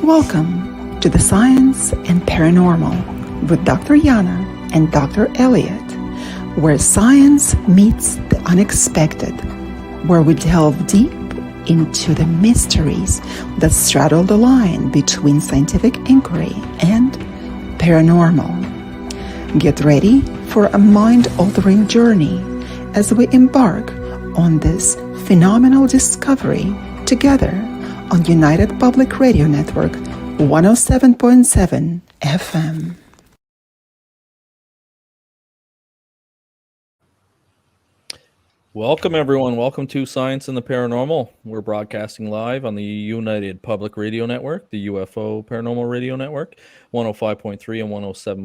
Welcome to the Science and Paranormal with Dr. Yana and Dr. Elliot, where science meets the unexpected, where we delve deep into the mysteries that straddle the line between scientific inquiry and paranormal. Get ready for a mind-altering journey as we embark on this phenomenal discovery together on United Public Radio Network 107.7 FM. Welcome, everyone. Welcome to Science and the Paranormal. We're broadcasting live on the United Public Radio Network, the UFO Paranormal Radio Network, 105.3 and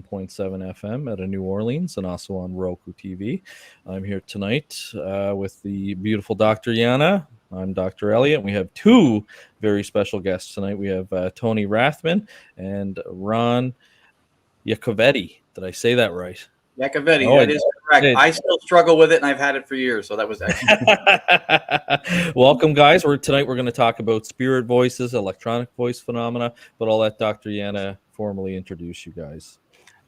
107.7 FM out of New Orleans, and also on Roku TV. I'm here tonight with the beautiful Dr. Yana. I'm Dr. Elliot. We have two very special guests tonight. We have Tony Rathman and Ron Yacovetti. Did I say that right? Yacovetti, that is correct. I still struggle with it, and I've had it for years, so that was excellent. Welcome, guys. Tonight we're going to talk about spirit voices, electronic voice phenomena, but I'll let Dr. Yana formally introduce you guys.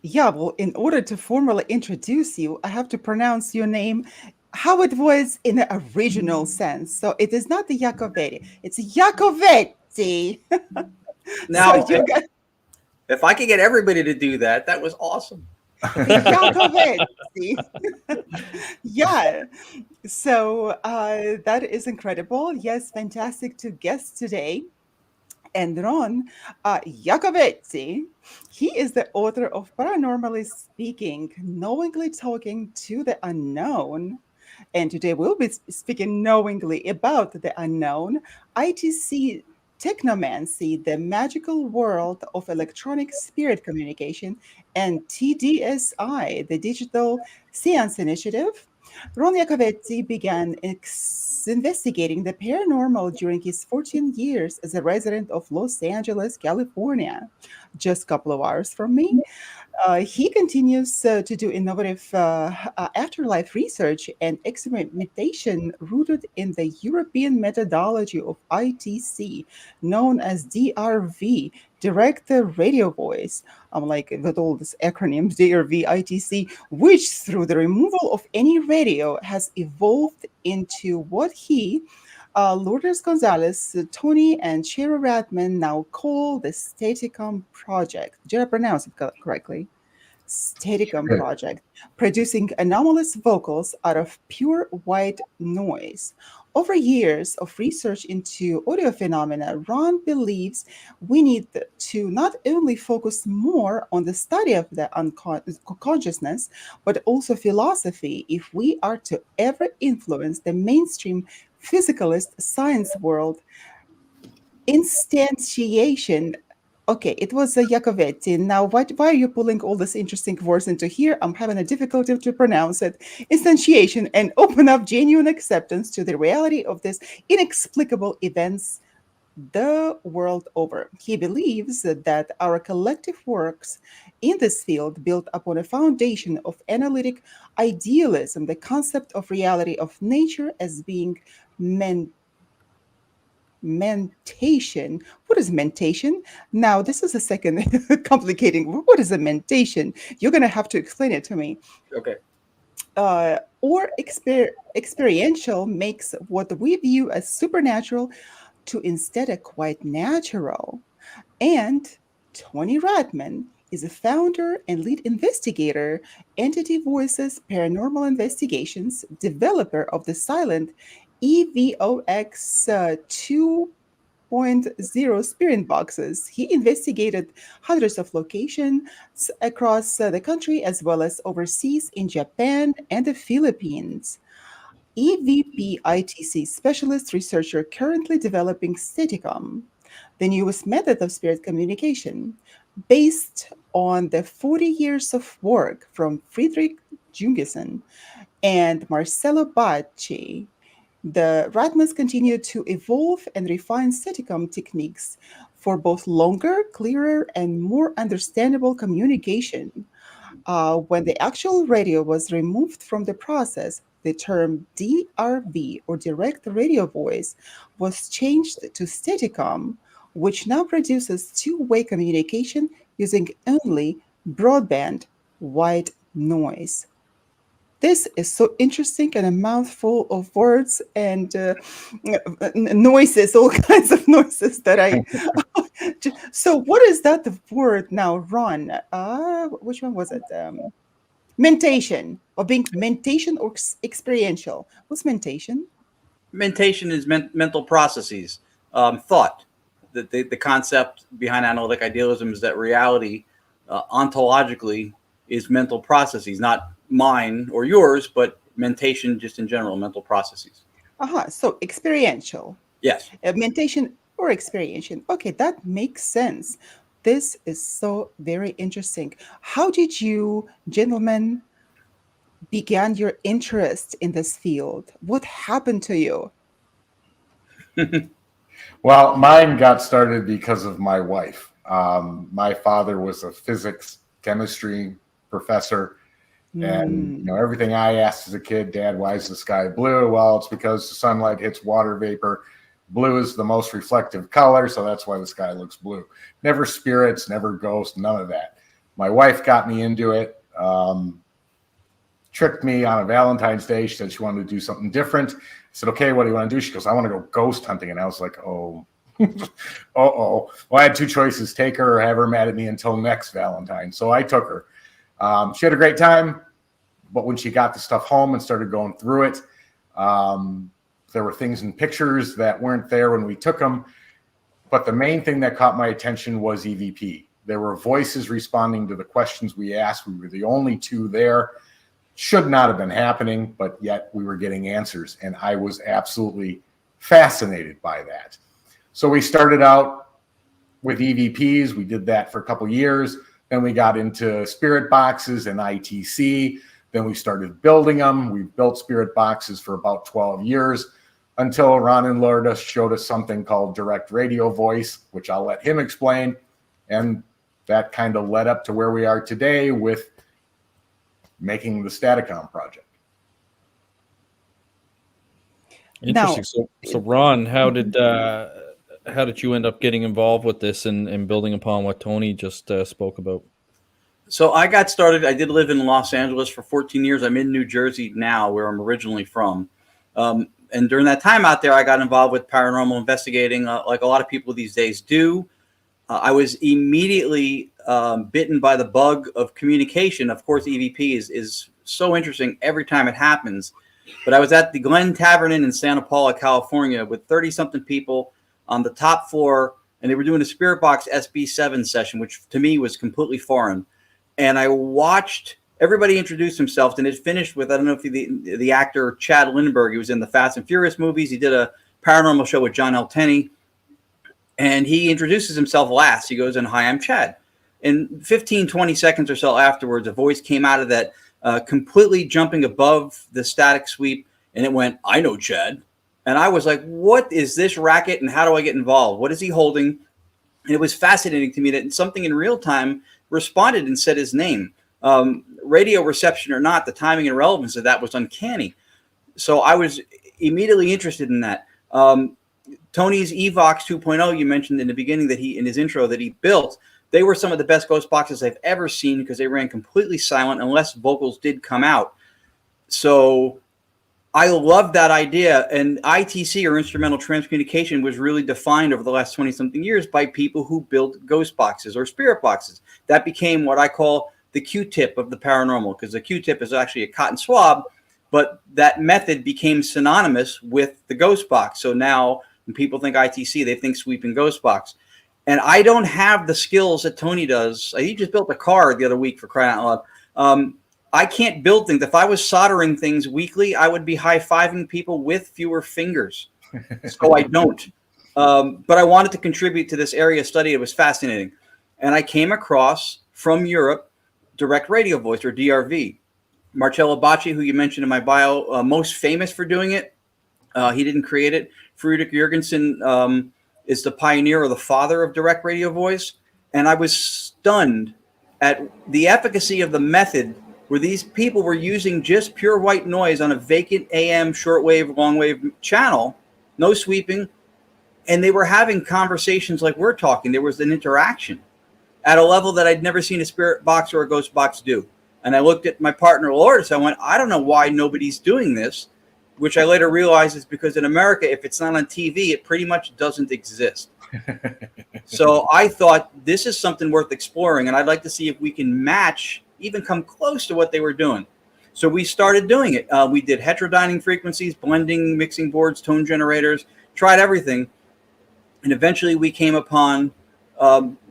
Yeah, well, in order to formally introduce you, I have to pronounce your name how it was in the original sense. So it is not the Yacovetti, it's Yacovetti. Now, so if I could get everybody to do that, that was awesome. Yacovetti. Yeah. So that is incredible. Yes, fantastic to guest today. And Ron Yacovetti, he is the author of Paranormally Speaking, Knowingly Talking to the Unknown. And today we'll be speaking knowingly about the unknown, ITC Technomancy, the magical world of electronic spirit communication, and TDSI, the Digital Seance Initiative. Ron Yacovetti began investigating the paranormal during his 14 years as a resident of Los Angeles, California, just a couple of hours from me. He continues to do innovative afterlife research and experimentation rooted in the European methodology of ITC, known as DRV, direct radio voice. I'm like with all these acronyms, DRV, ITC, which through the removal of any radio has evolved into what he, Lourdes Gonzalez, Tony, and Shira Rathman now call the Staticom project. Did I pronounce it correctly? Staticom project, producing anomalous vocals out of pure white noise. Over years of research into audio phenomena, Ron believes we need to not only focus more on the study of the consciousness, but also philosophy if we are to ever influence the mainstream physicalist science world. Instantiation. Okay, it was a Yacovetti. Now, why are you pulling all this interesting words into here? I'm having a difficulty to pronounce it. Instantiation and open up genuine acceptance to the reality of these inexplicable events the world over. He believes that our collective works in this field build upon a foundation of analytic idealism, the concept of reality of nature as being mentation. What is mentation? Now, this is a second complicating. What is a mentation? You're going to have to explain it to me. Okay. Or experiential makes what we view as supernatural to instead a quite natural. And Tony Rathman is a founder and lead investigator, Entity Voices Paranormal Investigations, developer of the silent EVOX 2.0 spirit boxes. He investigated hundreds of locations across the country as well as overseas in Japan and the Philippines. EVP ITC Specialist researcher currently developing Staticom, the newest method of spirit communication, based on the 40 years of work from Fredrich Jurgenson and Marcello Bacci. The Rathmans continue to evolve and refine Staticom techniques for both longer, clearer, and more understandable communication. When the actual radio was removed from the process, the term DRV, or direct radio voice, was changed to Staticom, which now produces two-way communication using only broadband white noise. This is so interesting and a mouthful of words and noises, all kinds of noises that I. So, what is that the word now, Ron? Which one was it? Mentation, or being mentation or experiential. What's mentation? Mentation is mental processes, thought. The concept behind analytic idealism is that reality, ontologically, is mental processes, not mine or yours, but mentation just in general, mental processes. So experiential. Yes. Mentation or experiential. Okay, that makes sense. This is so very interesting. How did you, gentlemen, began your interest in this field? What happened to you? Well, mine got started because of my wife. My father was a physics, chemistry professor. And, you know, everything I asked as a kid, Dad, why is the sky blue? Well, it's because the sunlight hits water vapor. Blue is the most reflective color, so that's why the sky looks blue. Never spirits, never ghosts, none of that. My wife got me into it, tricked me on a Valentine's Day. She said she wanted to do something different. I said, okay, what do you want to do? She goes, I want to go ghost hunting. And I was like, oh, uh-oh. Well, I had two choices, take her or have her mad at me until next Valentine. So I took her. She had a great time, but when she got the stuff home and started going through it, there were things in pictures that weren't there when we took them. But the main thing that caught my attention was EVP. There were voices responding to the questions we asked. We were the only two there. Should not have been happening, but yet we were getting answers. And I was absolutely fascinated by that. So we started out with EVPs. We did that for a couple of years. Then we got into spirit boxes and ITC. Then we started building them. We built spirit boxes for about 12 years until Ron and Lourdes showed us something called direct radio voice, which I'll let him explain. And that kind of led up to where we are today with making the Staticom project. Interesting. So Ron, how did you end up getting involved with this and building upon what Tony just spoke about? So I got started. I did live in Los Angeles for 14 years. I'm in New Jersey now, where I'm originally from. And during that time out there, I got involved with paranormal investigating, like a lot of people these days do. I was immediately bitten by the bug of communication. Of course, EVP is so interesting every time it happens. But I was at the Glen Tavern Inn in Santa Paula, California, with 30-something people on the top floor, and they were doing a Spirit Box SB7 session, which to me was completely foreign. And I watched everybody introduce himself, and it finished with, I don't know if the actor Chad Lindbergh, he was in the Fast and Furious movies. He did a paranormal show with John L. Tenney, and he introduces himself last. He goes, and hi, I'm Chad. And 15, 20 seconds or so afterwards, a voice came out of that, completely jumping above the static sweep, and it went, I know Chad. And I was like, what is this racket, and how do I get involved? What is he holding? And it was fascinating to me that something in real time responded and said his name. Radio reception or not, the timing and relevance of that was uncanny. So I was immediately interested in that. Tony's EVOX 2.0, you mentioned in the beginning that in his intro that he built, they were some of the best ghost boxes I've ever seen because they ran completely silent unless vocals did come out. So I love that idea. And ITC, or instrumental transcommunication, was really defined over the last 20-something years by people who built ghost boxes or spirit boxes. That became what I call the Q-tip of the paranormal, because the Q-tip is actually a cotton swab, but that method became synonymous with the ghost box. So now when people think ITC, they think sweeping ghost box. And I don't have the skills that Tony does. He just built a car the other week, for crying out loud. I can't build things. If I was soldering things weekly, I would be high-fiving people with fewer fingers. So I don't. But I wanted to contribute to this area of study. It was fascinating. And I came across, from Europe, direct radio voice, or DRV. Marcello Bacci, who you mentioned in my bio, most famous for doing it. He didn't create it. Fredrich Jurgenson is the pioneer or the father of direct radio voice. And I was stunned at the efficacy of the method where these people were using just pure white noise on a vacant AM shortwave, longwave channel, no sweeping, and they were having conversations like we're talking. There was an interaction at a level that I'd never seen a spirit box or a ghost box do. And I looked at my partner, Lourdes. I went, I don't know why nobody's doing this, which I later realized is because in America, if it's not on TV, it pretty much doesn't exist. So I thought this is something worth exploring, and I'd like to see if we can match, even come close to what they were doing. So we started doing it. We did heterodyning frequencies, blending, mixing boards, tone generators, tried everything. And eventually we came upon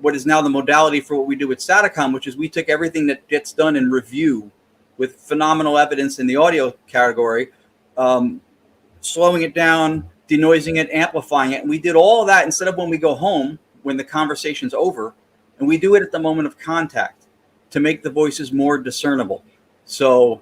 what is now the modality for what we do with Staticom, which is we took everything that gets done in review with phenomenal evidence in the audio category, slowing it down, denoising it, amplifying it. And we did all of that instead of when we go home, when the conversation's over, and we do it at the moment of contact to make the voices more discernible. So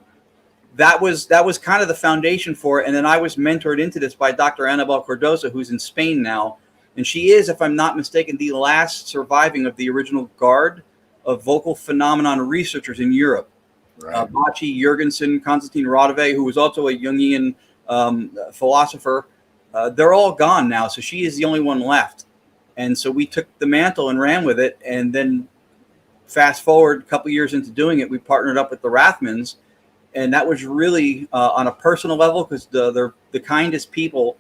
that was kind of the foundation for it. And then I was mentored into this by Dr. Annabel Cardoza, who's in Spain now. And she is, if I'm not mistaken, the last surviving of the original guard of vocal phenomenon researchers in Europe. Right. Bacci, Jurgenson, Konstantin Radové, who was also a Jungian philosopher. They're all gone now, so she is the only one left. And so we took the mantle and ran with it. And then fast forward a couple years into doing it, we partnered up with the Rathmans. And that was really on a personal level, because they're the kindest people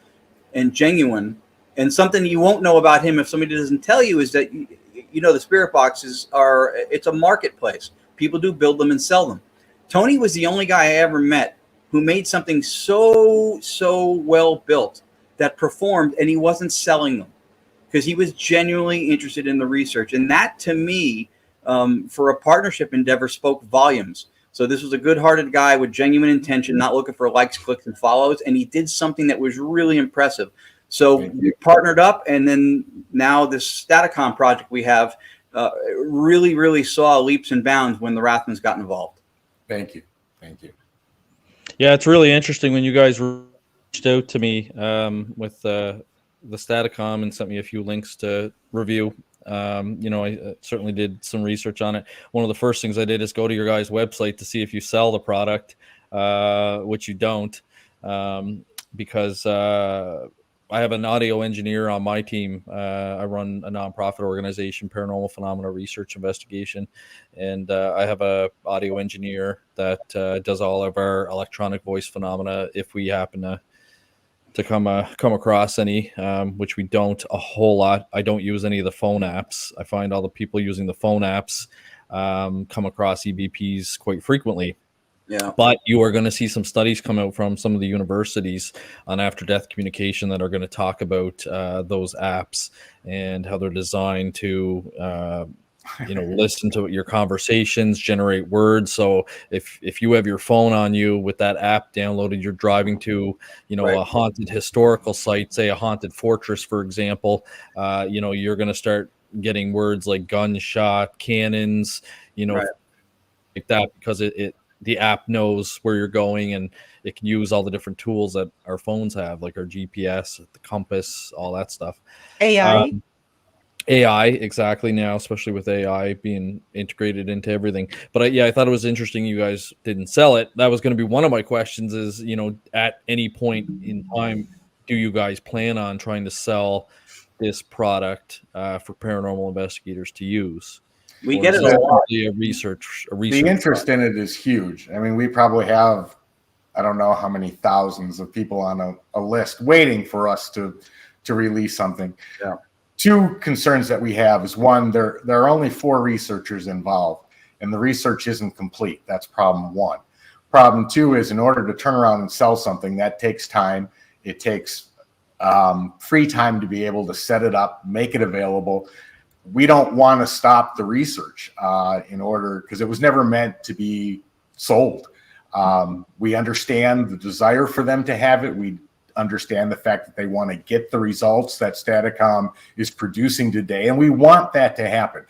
and genuine. And something you won't know about him if somebody doesn't tell you is that, you know, the spirit boxes it's a marketplace. People do build them and sell them. Tony was the only guy I ever met who made something so well built that performed, and he wasn't selling them because he was genuinely interested in the research. And that, to me, for a partnership endeavor, spoke volumes. So this was a good-hearted guy with genuine intention, not looking for likes, clicks, and follows. And he did something that was really impressive. So we partnered up, and then now this Staticom project we have really saw leaps and bounds when the Rathmans got involved. Thank you. Yeah, it's really interesting when you guys reached out to me with the Staticom and sent me a few links to review. I certainly did some research on it. One of the first things I did is go to your guys' website to see if you sell the product, which you don't, because I have an audio engineer on my team. I run a nonprofit organization, Paranormal Phenomena Research Investigation, and I have a audio engineer that does all of our electronic voice phenomena if we happen to come across any, which we don't a whole lot. I don't use any of the phone apps. I find all the people using the phone apps come across EVPs quite frequently. Yeah. But you are going to see some studies come out from some of the universities on after-death communication that are going to talk about those apps and how they're designed to listen to your conversations, generate words. So if you have your phone on you with that app downloaded, you're driving to, a haunted historical site, say a haunted fortress, for example, you're going to start getting words like gunshot, cannons, like that, because the app knows where you're going, and it can use all the different tools that our phones have, like our GPS, the compass, all that stuff. AI, exactly, now, especially with AI being integrated into everything. But I thought it was interesting you guys didn't sell it. That was going to be one of my questions is, at any point in time, do you guys plan on trying to sell this product for paranormal investigators to use? We get it a lot. The interest in it is huge. I mean, we probably have, I don't know how many thousands of people on a list waiting for us to release something. Yeah. Two concerns that we have is, one, there are only 4 researchers involved, and the research isn't complete. That's problem one. Problem two is, in order to turn around and sell something, that takes time. It takes free time to be able to set it up, make it available. We don't want to stop the research because it was never meant to be sold. We understand the desire for them to have it. We understand the fact that they want to get the results that Staticom is producing today, and we want that to happen.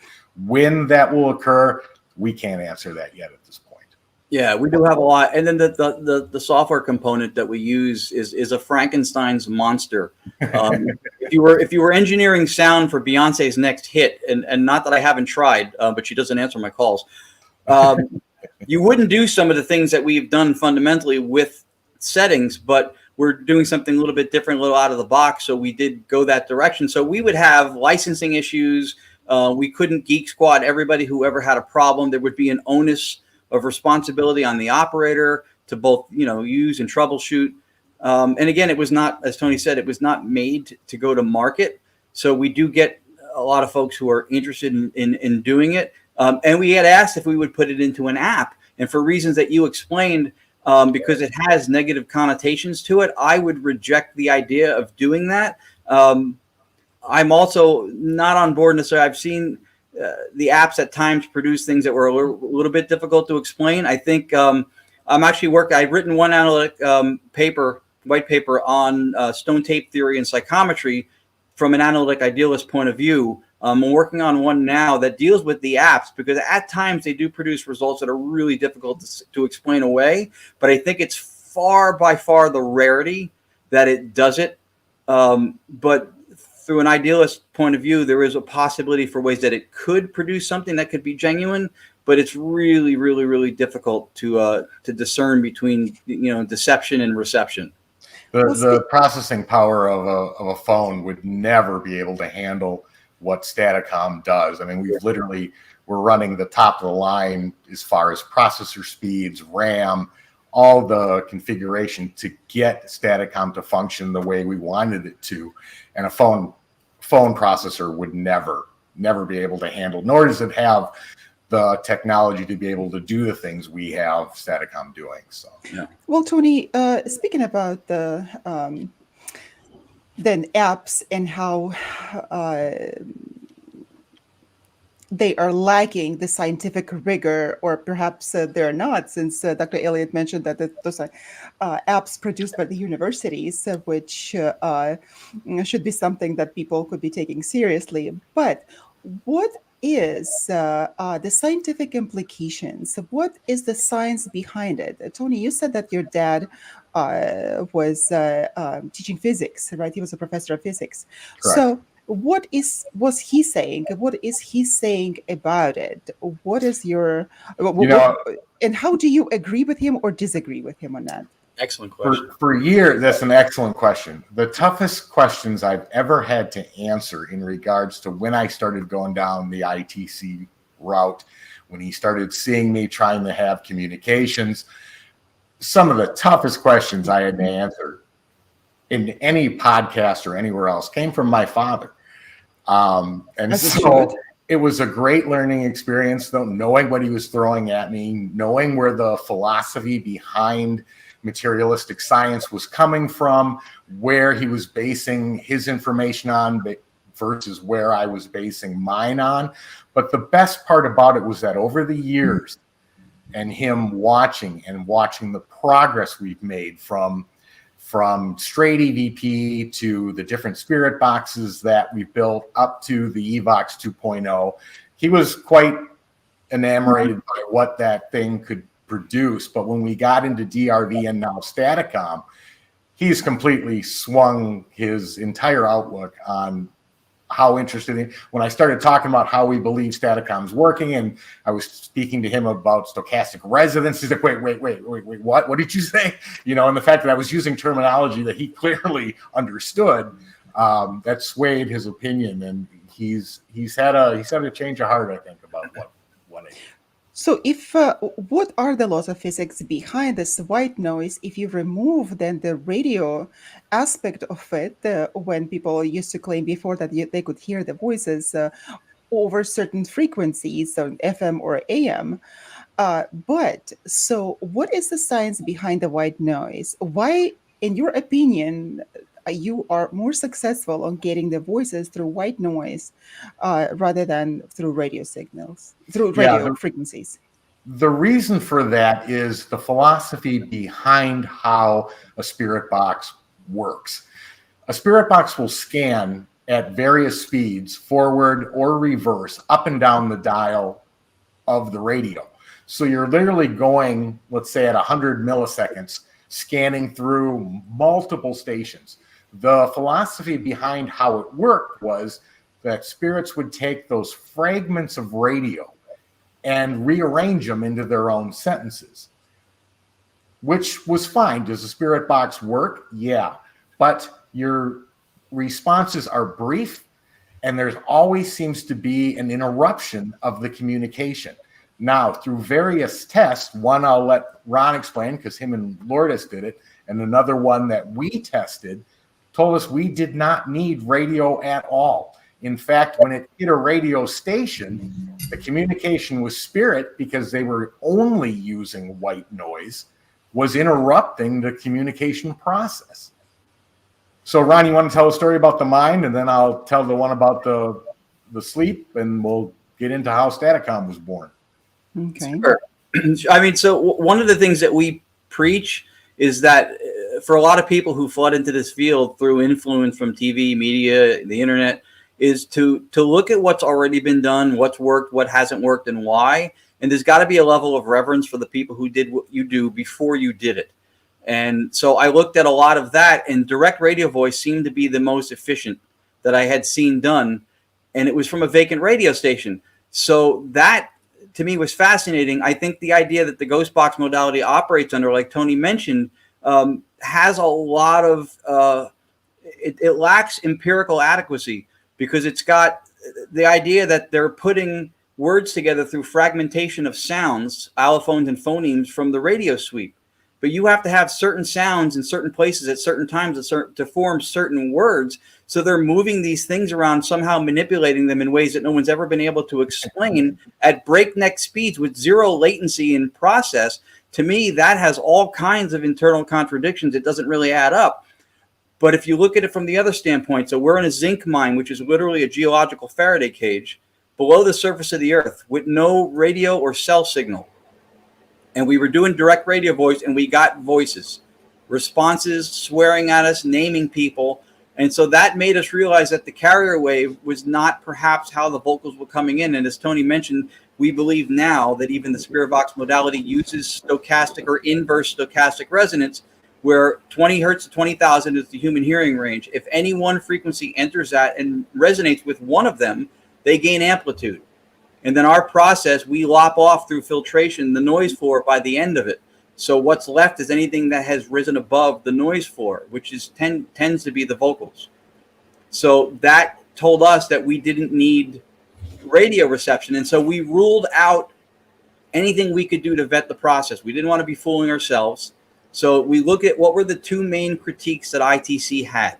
When that will occur, we can't answer that yet at this point. Yeah, we do have a lot. And then the software component that we use is a Frankenstein's monster. If you were engineering sound for Beyonce's next hit, and not that I haven't tried, but she doesn't answer my calls. you wouldn't do some of the things that we've done fundamentally with settings, but we're doing something a little bit different, a little out of the box. So we did go that direction. So we would have licensing issues. We couldn't Geek Squad everybody who ever had a problem. There would be an onus of responsibility on the operator to both, use and troubleshoot. And again, it was not, as Tony said, it was not made to go to market. So we do get a lot of folks who are interested in doing it. And we had asked if we would put it into an app. And for reasons that you explained, because it has negative connotations to it, I would reject the idea of doing that. I'm also not on board necessarily. I've seen the apps at times produce things that were a little bit difficult to explain. I think I'm actually I've written one analytic white paper on stone tape theory and psychometry from an analytic idealist point of view. I'm working on one now that deals with the apps, because at times they do produce results that are really difficult to explain away. But I think it's by far the rarity that it does it. But through an idealist point of view, there is a possibility for ways that it could produce something that could be genuine. But it's really, really, really difficult to discern between deception and reception. The processing power of a phone would never be able to handle what Staticom does. I mean, we're running the top of the line as far as processor speeds, RAM, all the configuration to get Staticom to function the way we wanted it to. And a phone processor would never be able to handle, nor does it have the technology to be able to do the things we have Staticom doing. So, yeah. Well, Tony, speaking about the then apps and how they are lacking the scientific rigor, or perhaps they're not, since Dr. Elliott mentioned that those are apps produced by the universities, which should be something that people could be taking seriously. But what is the scientific implications? What is the science behind it? Tony, you said that your dad was teaching physics, right? He was a professor of physics. Correct. So was he saying? What is he saying about it? What is your and how do you agree with him or disagree with him on that? Excellent question. For years, that's an excellent question. The toughest questions I've ever had to answer in regards to when I started going down the ITC route, when he started seeing me trying to have communications, some of the toughest questions I had to answer in any podcast or anywhere else came from my father. And so it was a great learning experience, though, knowing what he was throwing at me, knowing where the philosophy behind materialistic science was coming from, where he was basing his information on versus where I was basing mine on. But the best part about it was that over the years and him watching the progress we've made from straight EVP to the different Spirit boxes that we built up to the EVOX 2.0, he was quite enamored by what that thing could produce. But when we got into DRV and now Staticom, he's completely swung his entire outlook on how interested in. When I started talking about how we believe Staticom's working, and I was speaking to him about stochastic resonance, he's like, wait, what did you say? And the fact that I was using terminology that he clearly understood, that swayed his opinion, and he's had a change of heart, I think, about what it is. So if what are the laws of physics behind this white noise if you remove then the radio aspect of it, when people used to claim before that they could hear the voices over certain frequencies, so FM or AM. But so what is the science behind the white noise? Why, in your opinion, you are more successful on getting the voices through white noise rather than through radio signals, through radio frequencies? The reason for that is the philosophy behind how a Spirit box works. A Spirit box will scan at various speeds, forward or reverse, up and down the dial of the radio. So you're literally going, let's say, at 100 milliseconds, scanning through multiple stations. The philosophy behind how it worked was that spirits would take those fragments of radio and rearrange them into their own sentences, which was fine. Does the spirit box work? Yeah. But your responses are brief, and there's always seems to be an interruption of the communication. Now, through various tests, one I'll let Ron explain because him and Lourdes did it, and another one that we tested told us we did not need radio at all. In fact, when it hit a radio station, the communication with spirit, because they were only using white noise, was interrupting the communication process. So, Ron, you want to tell a story about the mind, and then I'll tell the one about the sleep, and we'll get into how Staticom was born. Okay. Sure. I mean, so one of the things that we preach is that for a lot of people who flood into this field through influence from TV, media, the internet, is to look at what's already been done, what's worked, what hasn't worked, and why. And there's got to be a level of reverence for the people who did what you do before you did it. And so I looked at a lot of that, and direct radio voice seemed to be the most efficient that I had seen done. And it was from a vacant radio station. So that, to me, was fascinating. I think the idea that the ghost box modality operates under, like Tony mentioned, has a lot of, it lacks empirical adequacy, because it's got the idea that they're putting words together through fragmentation of sounds, allophones and phonemes from the radio sweep. But you have to have certain sounds in certain places at certain times to form certain words. So they're moving these things around, somehow manipulating them in ways that no one's ever been able to explain at breakneck speeds with zero latency in process. To me, that has all kinds of internal contradictions. It doesn't really add up. But if you look at it from the other standpoint, so we're in a zinc mine, which is literally a geological Faraday cage below the surface of the earth with no radio or cell signal. And we were doing direct radio voice, and we got voices, responses, swearing at us, naming people. And so that made us realize that the carrier wave was not perhaps how the vocals were coming in. And as Tony mentioned, we believe now that even the spirit box modality uses stochastic or inverse stochastic resonance, where 20 hertz to 20,000 is the human hearing range. If any one frequency enters that and resonates with one of them, they gain amplitude. And then our process, we lop off through filtration the noise floor by the end of it. So what's left is anything that has risen above the noise floor, which is tends to be the vocals. So that told us that we didn't need radio reception. And so we ruled out anything we could do to vet the process. We didn't want to be fooling ourselves. So we look at what were the two main critiques that ITC had.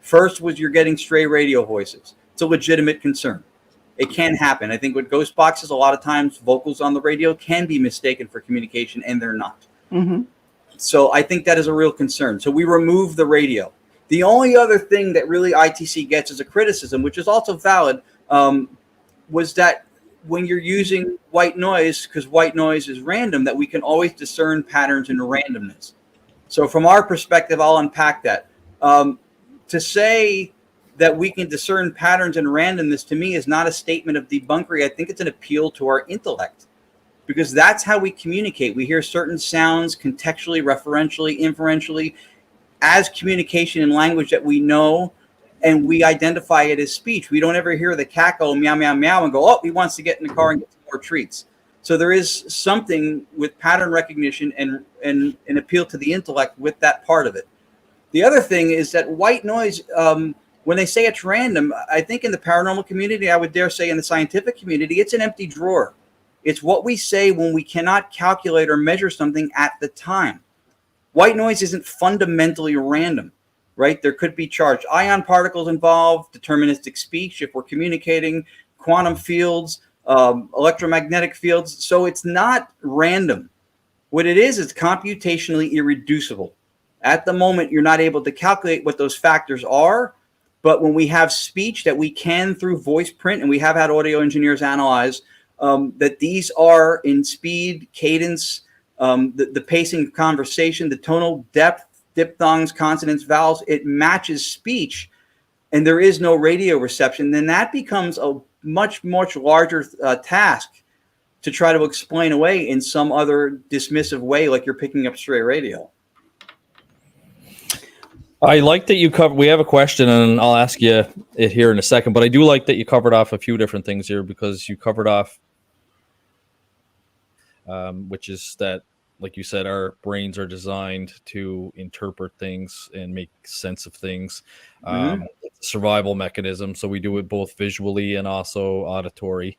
First was you're getting stray radio voices. It's a legitimate concern. It can happen. I think with ghost boxes, a lot of times vocals on the radio can be mistaken for communication, and they're not. Mm-hmm. So I think that is a real concern. So we remove the radio. The only other thing that really ITC gets as a criticism, which is also valid, was that when you're using white noise, because white noise is random, that we can always discern patterns in randomness. So from our perspective, I'll unpack that. To say that we can discern patterns in randomness, to me, is not a statement of debunkery. I think it's an appeal to our intellect, because that's how we communicate. We hear certain sounds contextually, referentially, inferentially, as communication in language that we know, and we identify it as speech. We don't ever hear the cackle, meow, meow, meow, and go, oh, he wants to get in the car and get some more treats. So there is something with pattern recognition and an appeal to the intellect with that part of it. The other thing is that white noise, when they say it's random, I think in the paranormal community, I would dare say in the scientific community, it's an empty drawer. It's what we say when we cannot calculate or measure something at the time. White noise isn't fundamentally random, right? There could be charged ion particles involved, deterministic speech if we're communicating, quantum fields, electromagnetic fields. So it's not random. What it is computationally irreducible. At the moment, you're not able to calculate what those factors are. But when we have speech that we can through voice print, and we have had audio engineers analyze that these are in speed, cadence, the pacing of conversation, the tonal depth, diphthongs, consonants, vowels, it matches speech, and there is no radio reception, then that becomes a much, much larger task to try to explain away in some other dismissive way, like you're picking up stray radio. I like that you cover. We have a question, and I'll ask you it here in a second. But I do like that you covered off a few different things here, because you covered off which is that, like you said, our brains are designed to interpret things and make sense of things. It's a survival mechanism, so we do it both visually and also auditory,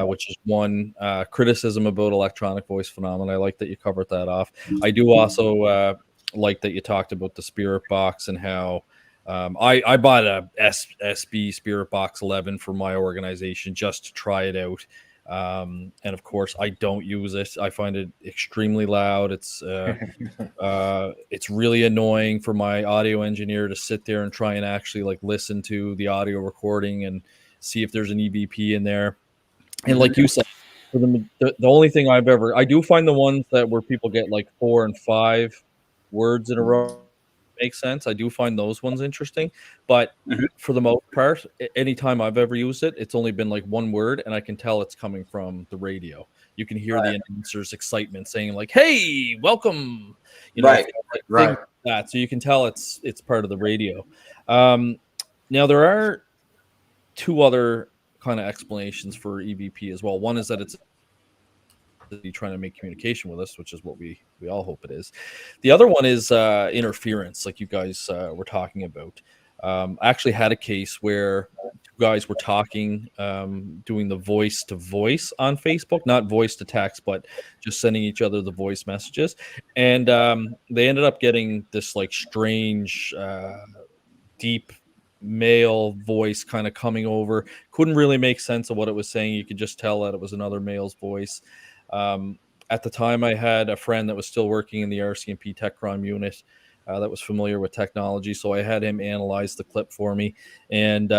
which is one criticism about electronic voice phenomena. I like that you covered that off. I do also like that you talked about the Spirit box and how I bought a SB Spirit Box 11 for my organization just to try it out. And of course, I don't use it. I find it extremely loud. It's really annoying for my audio engineer to sit there and try and actually like listen to the audio recording and see if there's an EVP in there. And like you said, for the only thing I do find the ones that where people get like 4 and 5 words in a row make sense. I do find those ones interesting, but for the most part, anytime I've ever used it, it's only been like one word, and I can tell it's coming from the radio. You can hear the announcer's excitement saying like, "Hey, welcome," things like that. So you can tell it's part of the radio. Now there are two other kind of explanations for EVP as well. One is that it's trying to make communication with us, which is what we all hope it is. The other one is interference, like you guys were talking about. I actually had a case where two guys were talking, doing the voice to voice on Facebook, not voice to text, but just sending each other the voice messages. And they ended up getting this like strange, deep male voice kind of coming over. Couldn't really make sense of what it was saying. You could just tell that it was another male's voice. At the time, I had a friend that was still working in the RCMP Tech Crime unit that was familiar with technology, so I had him analyze the clip for me, and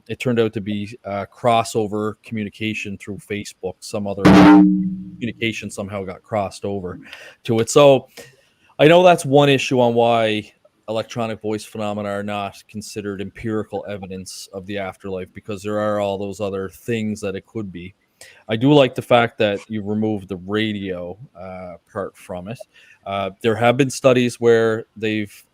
it turned out to be crossover communication through Facebook. Some other communication somehow got crossed over to it. So I know that's one issue on why electronic voice phenomena are not considered empirical evidence of the afterlife, because there are all those other things that it could be. I do like the fact that you removed the radio part from it. There have been studies where they've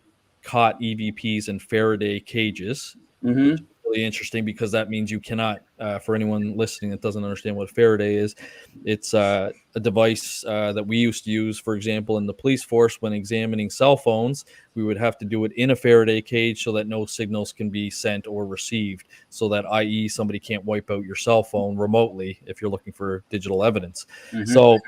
caught EVPs in Faraday cages. Which is really interesting, because that means you cannot, for anyone listening that doesn't understand what Faraday is, it's a device that we used to use, for example, in the police force when examining cell phones. We would have to do it in a Faraday cage so that no signals can be sent or received, so that, i.e., somebody can't wipe out your cell phone remotely if you're looking for digital evidence. So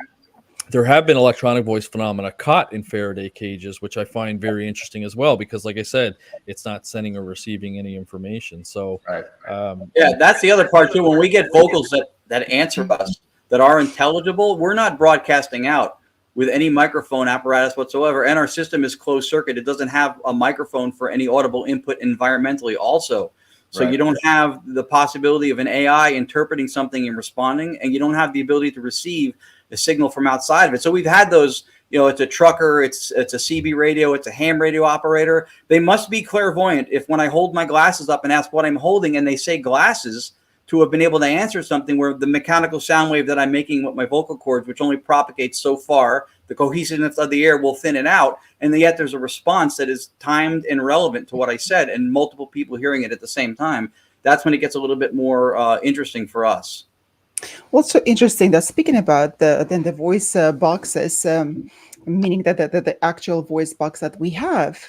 there have been electronic voice phenomena caught in Faraday cages, which I find very interesting as well, because like I said, it's not sending or receiving any information. So that's the other part too. When we get vocals that answer us, that are intelligible, we're not broadcasting out with any microphone apparatus whatsoever, and our system is closed circuit. It doesn't have a microphone for any audible input environmentally also. So you don't have the possibility of an AI interpreting something and responding, and you don't have the ability to receive a signal from outside of it. So we've had those, it's a trucker, it's a CB radio, it's a ham radio operator. They must be clairvoyant if, when I hold my glasses up and ask what I'm holding and they say glasses, to have been able to answer something where the mechanical sound wave that I'm making with my vocal cords, which only propagates so far, the cohesiveness of the air will thin it out, and yet there's a response that is timed and relevant to what I said, and multiple people hearing it at the same time. That's when it gets a little bit more interesting for us. Well, so interesting that, speaking about the voice boxes, meaning that the actual voice box that we have,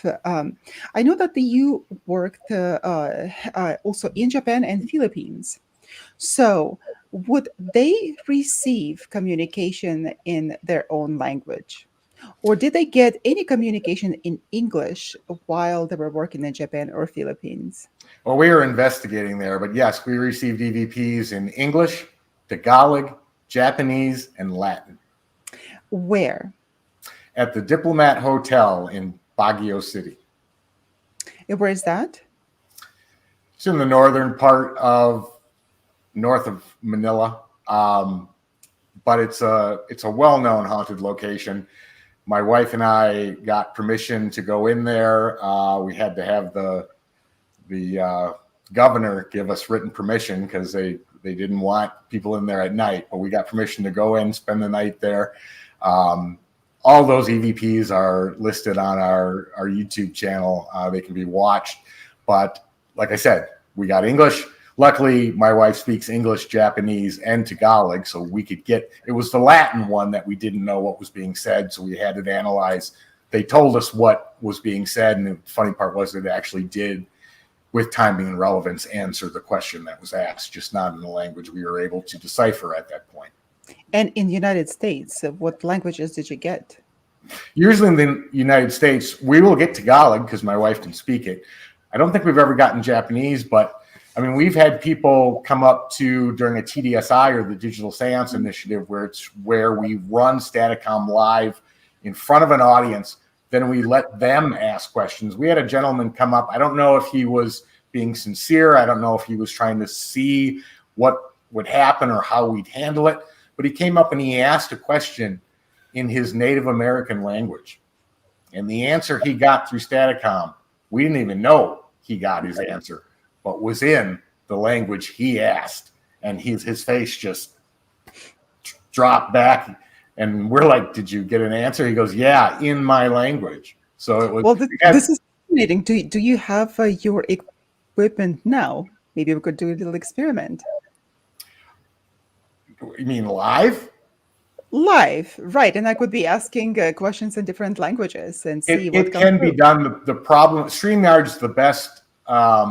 I know that you worked also in Japan and Philippines. So would they receive communication in their own language? Or did they get any communication in English while they were working in Japan or Philippines? Well, we were investigating there, but yes, we received EVPs in English, Tagalog, Japanese, and Latin. Where? At the Diplomat Hotel in Baguio City. And where is that? It's in the northern part of north of Manila, but it's a well-known haunted location. My wife and I got permission to go in there. We had to have the governor give us written permission, because they didn't want people in there at night, but we got permission to go in, spend the night there. All those EVPs are listed on our YouTube channel. They can be watched. But like I said, we got English, Luckily, my wife speaks English, Japanese, and Tagalog, so we could get, it was the Latin one that we didn't know what was being said, so we had to analyze. They told us what was being said, and the funny part was that it actually did, with timing and relevance, answer the question that was asked, just not in the language we were able to decipher at that point. And in the United States, what languages did you get? Usually in the United States, we will get Tagalog because my wife can speak it. I don't think we've ever gotten Japanese, but I mean, we've had people come up to during a TDSI or the Digital Seance Initiative where we run Staticom live in front of an audience. Then we let them ask questions. We had a gentleman come up. I don't know if he was being sincere. I don't know if he was trying to see what would happen or how we'd handle it. But he came up and he asked a question in his Native American language. And the answer he got through Staticom, we didn't even know he got his answer, but was in the language he asked. And his face just dropped back. And we're like, did you get an answer? He goes, yeah, in my language. So it was. Well, this is fascinating. Do you have your equipment now? Maybe we could do a little experiment. You mean live? Live, right. And I could be asking questions in different languages and see what it comes can through. be done. The problem, StreamYard is the best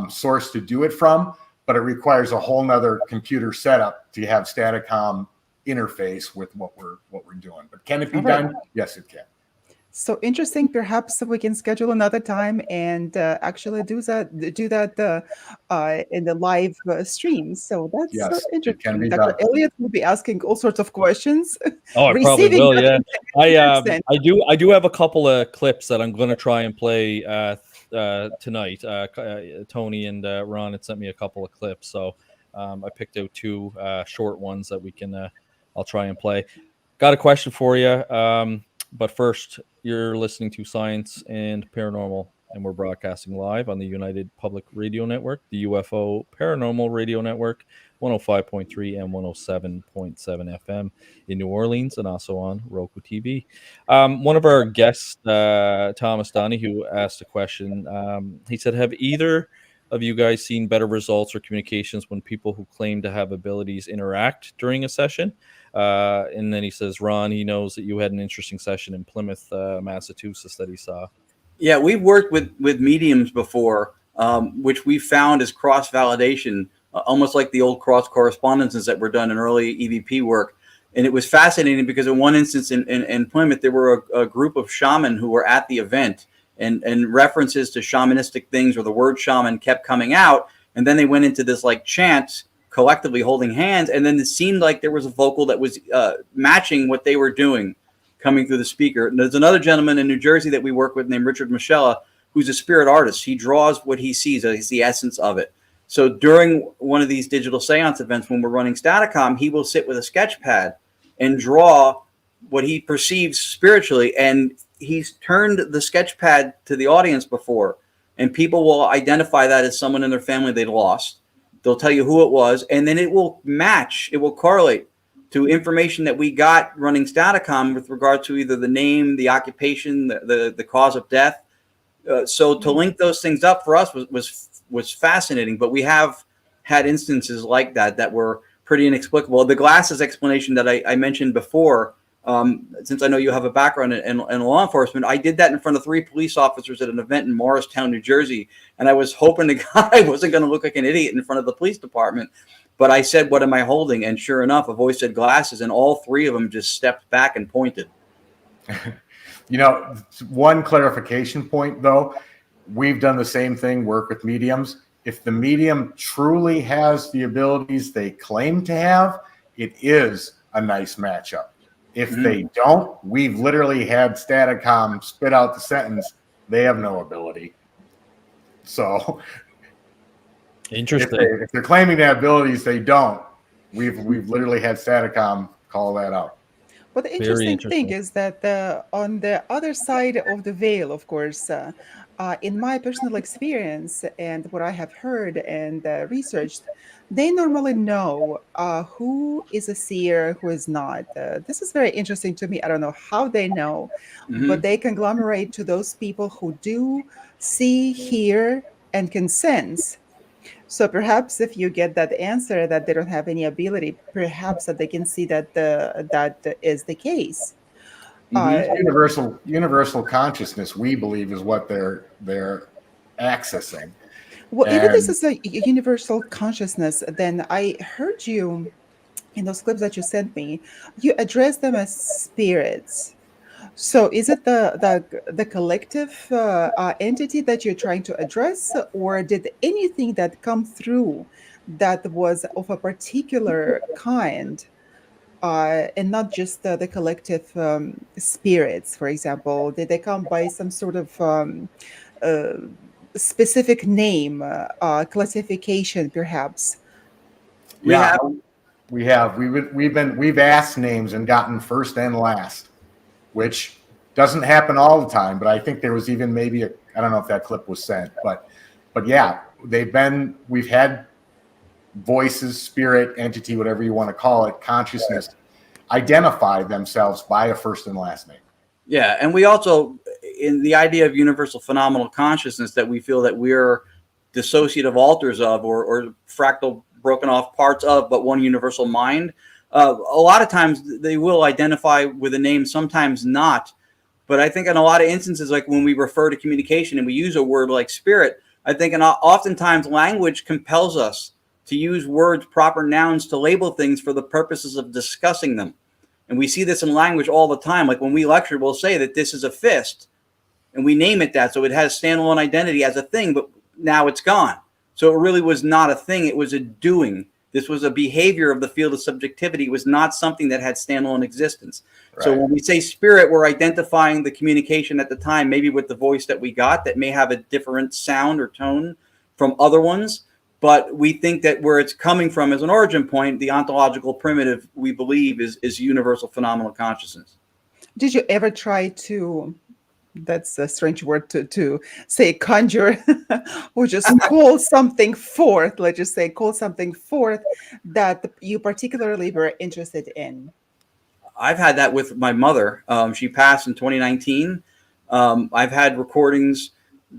source to do it from, but it requires a whole nother computer setup to have Staticom interface with what we're doing. But can it be done? Yes, it can. So interesting. Perhaps we can schedule another time and actually do that in the live stream. So that's so interesting. It can be Dr. done. Elliott will be asking all sorts of questions. Oh, I probably will. Yeah, I I do have a couple of clips that I'm going to try and play tonight. Tony and Ron had sent me a couple of clips, so I picked out two short ones that we can. I'll try and play. Got a question for you. But first, you're listening to Science and Paranormal, and we're broadcasting live on the United Public Radio Network, the UFO Paranormal Radio Network, 105.3 and 107.7 FM in New Orleans, and also on Roku TV. One of our guests, Thomas Donahue, asked a question. He said, have either of you guys seen better results or communications when people who claim to have abilities interact during a session? And then he says, Ron, he knows that you had an interesting session in Plymouth, Massachusetts that he saw. Yeah, we've worked with mediums before, which we found is cross-validation, almost like the old cross-correspondences that were done in early EVP work. And it was fascinating because in one instance in Plymouth, there were a group of shaman who were at the event, and references to shamanistic things or the word shaman kept coming out. And then they went into this like chant, collectively holding hands, and then it seemed like there was a vocal that was matching what they were doing coming through the speaker. And there's another gentleman in New Jersey that we work with named Richard Marcello, who's a spirit artist. He draws what he sees. He's the essence of it. So during one of these digital seance events, when we're running Staticom, he will sit with a sketch pad and draw what he perceives spiritually. And he's turned the sketch pad to the audience before, and people will identify that as someone in their family they lost. They'll tell you who it was, and then it will match, it will correlate to information that we got running Staticom with regard to either the name, the occupation, the cause of death. So to link those things up for us was fascinating. But we have had instances like that were pretty inexplicable. The glasses explanation that I mentioned before, since I know you have a background in law enforcement, I did that in front of 3 police officers at an event in Morristown, New Jersey. And I was hoping to God I wasn't going to look like an idiot in front of the police department. But I said, what am I holding? And sure enough, a voice said glasses, and all 3 of them just stepped back and pointed. You know, one clarification point, though, we've done the same thing, work with mediums. If the medium truly has the abilities they claim to have, it is a nice matchup. If they don't, we've literally had Staticom spit out the sentence, they have no ability. So interesting. If they're claiming to have abilities they don't, we've literally had Staticom call that out. Well, the interesting thing is that on the other side of the veil, of course, in my personal experience and what I have heard and researched, they normally know who is a seer, who is not. This is very interesting to me. I don't know how they know, but they conglomerate to those people who do see, hear, and can sense. So perhaps if you get that answer that they don't have any ability, perhaps that they can see that that is the case. Mhm. Universal consciousness, we believe, is what they're accessing. Well, if this And is a universal consciousness, then I heard you in those clips that you sent me, you address them as spirits. So is it the collective entity that you're trying to address, or did anything that come through that was of a particular kind, and not just the collective spirits, for example? Did they come by some sort of uh, specific name, classification, perhaps? We yeah, have we've asked names and gotten first and last, which doesn't happen all the time. But I think there was even maybe I don't know if that clip was sent, but yeah, we've had voices, spirit, entity, whatever you want to call it, consciousness, identify themselves by a first and last name. Yeah, and we also, in the idea of universal phenomenal consciousness, that we feel that we're dissociative alters of, or fractal broken off parts of, but one universal mind. A lot of times they will identify with a name, sometimes not. But I think in a lot of instances, like when we refer to communication and we use a word like spirit, I think oftentimes language compels us to use words, proper nouns, to label things for the purposes of discussing them. And we see this in language all the time. Like when we lecture, we'll say that this is a fist, and we name it that. So it has standalone identity as a thing, but now it's gone. So it really was not a thing. It was a doing. This was a behavior of the field of subjectivity. It was not something that had standalone existence. Right. So when we say spirit, we're identifying the communication at the time, maybe with the voice that we got that may have a different sound or tone from other ones. But we think that where it's coming from as an origin point, the ontological primitive, we believe, is universal phenomenal consciousness. Did you ever try to, that's a strange word to say, conjure, or just call something forth, let's just say, call something forth that you particularly were interested in? I've had that with my mother. She passed in 2019. I've had recordings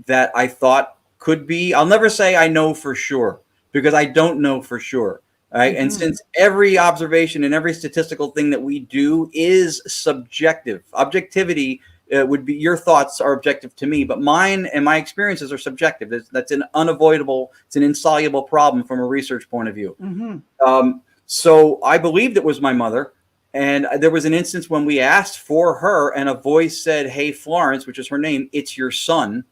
that I thought could be, I'll never say I know for sure, because I don't know for sure. Right. Mm-hmm. And since every observation and every statistical thing that we do is subjective, objectivity would be, your thoughts are objective to me, but mine and my experiences are subjective. That's an unavoidable, it's an insoluble problem from a research point of view. Mm-hmm. So I believed it was my mother. And there was an instance when we asked for her and a voice said, "Hey, Florence," which is her name, "it's your son."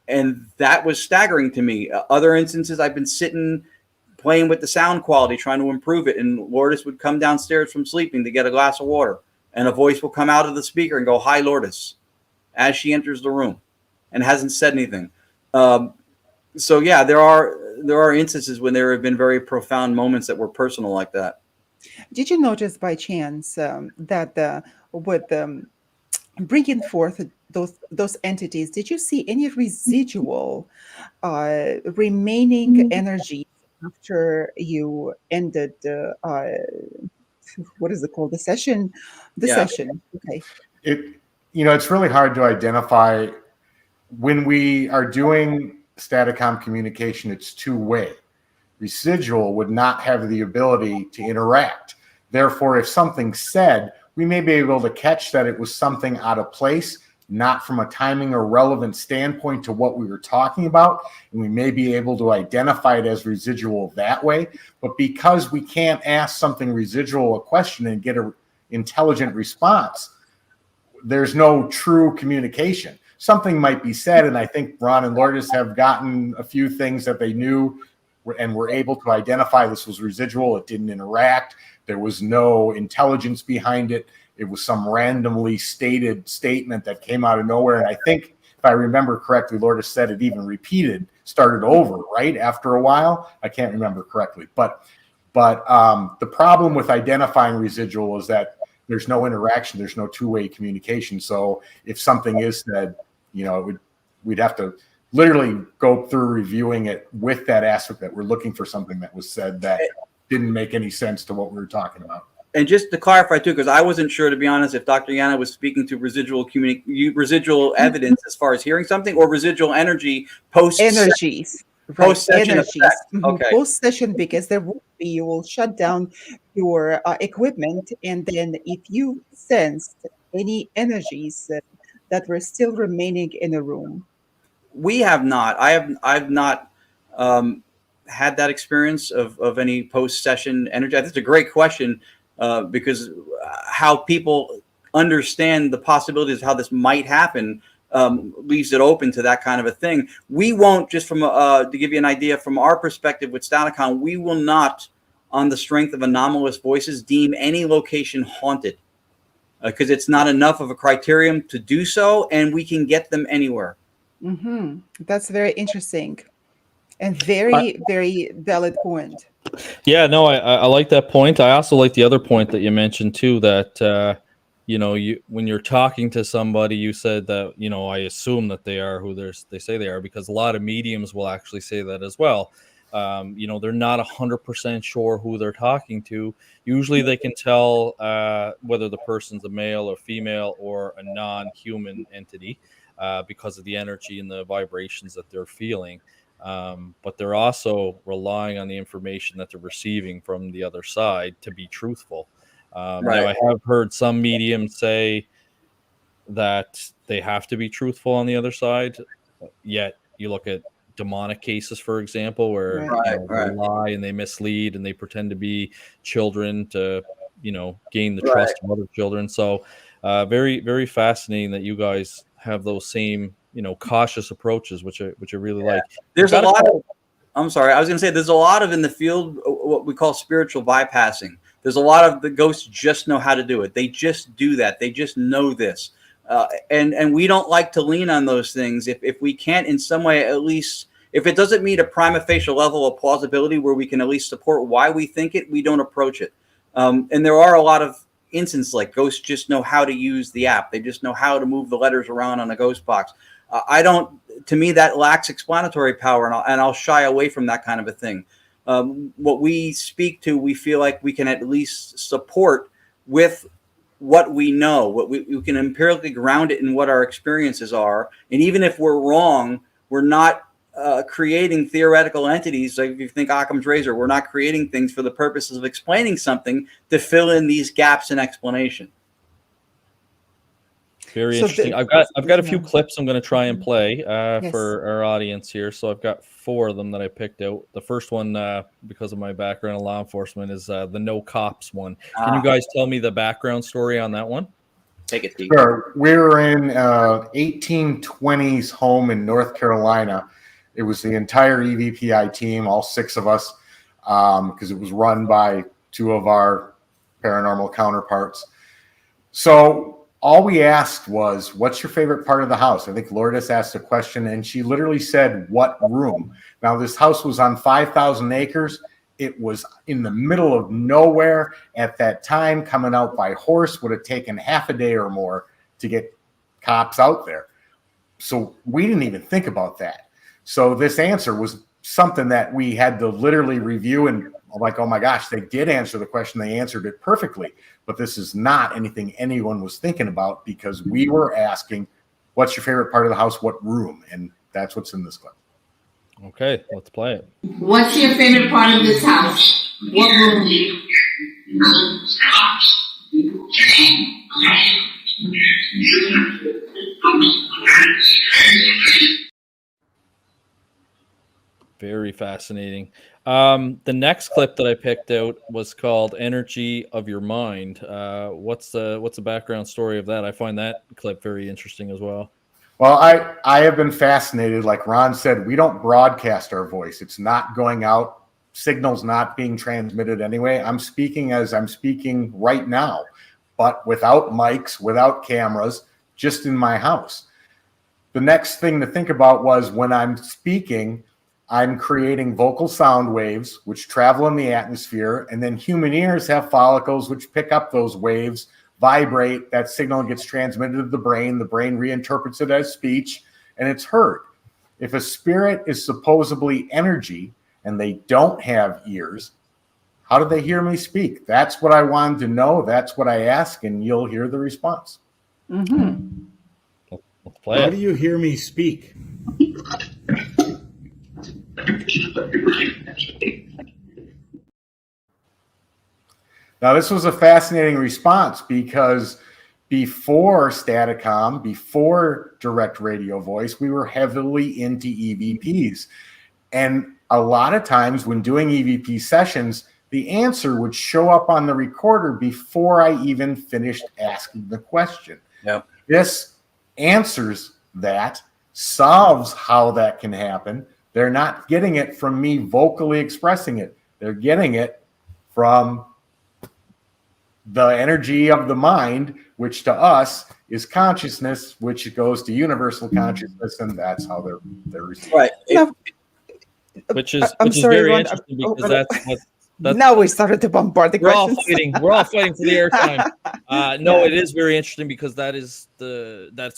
And that was staggering to me. Other instances, I've been sitting playing with the sound quality, trying to improve it. And Lourdes would come downstairs from sleeping to get a glass of water. And a voice will come out of the speaker and go, "Hi, Lourdes," as she enters the room and hasn't said anything. So, yeah, there are instances when there have been very profound moments that were personal like that. Did you notice by chance that with bringing forth those entities, did you see any residual remaining energy after you ended what is it called, the session? Session. Okay. It's really hard to identify when we are doing Staticom communication. It's two-way. Residual would not have the ability to interact. Therefore, if something's said, we may be able to catch that it was something out of place, not from a timing or relevant standpoint to what we were talking about, and we may be able to identify it as residual that way. But because we can't ask something residual a question and get an intelligent response, there's no true communication. Something might be said, and I think Ron and Lourdes have gotten a few things that they knew and were able to identify this was residual. It didn't interact. There was no intelligence behind it. It was some randomly stated statement that came out of nowhere. And I think, if I remember correctly, Lourdes said it even started over right after a while. I can't remember correctly. But the problem with identifying residual is that there's no interaction. There's no two-way communication. So if something is said, we'd have to literally go through reviewing it with that aspect that we're looking for something that was said that didn't make any sense to what we were talking about. And just to clarify too, because I wasn't sure, to be honest, if Dr. Yana was speaking to residual evidence as far as hearing something, or residual energy post energies. Right, Post-session energies. effect. Okay. Post session, because there will be, you will shut down your equipment, and then if you sensed any energies that were still remaining in a room. We have not. I've not had that experience of any post session energy. I think it's a great question because how people understand the possibilities of how this might happen leaves it open to that kind of a thing. We won't, just from to give you an idea from our perspective with Staticom, we will not, on the strength of anomalous voices, deem any location haunted because it's not enough of a criterion to do so, and we can get them anywhere. That's very interesting and very, very valid point. Yeah, no, I like that point. I also like the other point that you mentioned too, that when you're talking to somebody, you said that, I assume that they are who they say they are, because a lot of mediums will actually say that as well. They're not 100% sure who they're talking to. Usually they can tell whether the person's a male or female or a non-human entity because of the energy and the vibrations that they're feeling. But they're also relying on the information that they're receiving from the other side to be truthful. Right. Now, I have heard some mediums say that they have to be truthful on the other side, yet you look at demonic cases, for example, where they lie and they mislead and they pretend to be children to gain the trust of other children. So very, very fascinating that you guys have those same cautious approaches, which I really like. There's a lot of, I'm sorry, I was going to say there's a lot of in the field what we call spiritual bypassing. There's a lot of the ghosts just know how to do it. They just do that. They just know this. And we don't like to lean on those things. If we can't in some way, at least if it doesn't meet a prima facie level of plausibility where we can at least support why we think it, we don't approach it. And there are a lot of instances like ghosts just know how to use the app. They just know how to move the letters around on a ghost box. To me, that lacks explanatory power, and I'll shy away from that kind of a thing. What we speak to, we feel like we can at least support with what we know, what we can empirically ground it in what our experiences are. And even if we're wrong, we're not creating theoretical entities. Like if you think Occam's razor, we're not creating things for the purposes of explaining something to fill in these gaps in explanation. Very interesting. I've got a few clips I'm going to try and play for our audience here. So I've got 4 of them that I picked out. The first one, because of my background in law enforcement, is the no cops one. Can you guys tell me the background story on that one? Take it, Steve. Sure. We were in 1820s home in North Carolina. It was the entire EVPI team, all 6 of us, because it was run by 2 of our paranormal counterparts. So all we asked was, what's your favorite part of the house? I think Lourdes asked a question, and she literally said, what room? Now, this house was on 5,000 acres. It was in the middle of nowhere. At that time, coming out by horse would have taken half a day or more to get cops out there. So we didn't even think about that. So this answer was something that we had to literally review, and I'm like, oh my gosh, they did answer the question. They answered it perfectly. But this is not anything anyone was thinking about, because we were asking, what's your favorite part of the house? What room? And that's what's in this clip. Okay, let's play it. What's your favorite part of this house? What room? Very fascinating. The next clip that I picked out was called "Energy of Your Mind." What's the background story of that? I find that clip very interesting as well. Well, I have been fascinated. Like Ron said, we don't broadcast our voice. It's not going out. Signal's not being transmitted anyway. I'm speaking as I'm speaking right now, but without mics, without cameras, just in my house. The next thing to think about was when I'm speaking, I'm creating vocal sound waves, which travel in the atmosphere, and then human ears have follicles which pick up those waves, vibrate, that signal gets transmitted to the brain reinterprets it as speech, and it's heard. If a spirit is supposedly energy and they don't have ears, how do they hear me speak? That's what I wanted to know. That's what I ask, and you'll hear the response. Mm-hmm. Let's play How it. do you hear me speak? Now, this was a fascinating response because before Staticom, before direct radio voice, we were heavily into EVPs. And a lot of times when doing EVP sessions, the answer would show up on the recorder before I even finished asking the question. Yep. This answers that, solves how that can happen. They're not getting it from me vocally expressing it. They're getting it from the energy of the mind, which to us is consciousness, which goes to universal consciousness, and that's how they're right. Now, Which is sorry, very Ron, interesting because that's now we started to bombard the we're all questions. fighting. We're all fighting for the airtime. No, Yeah. it is very interesting because that's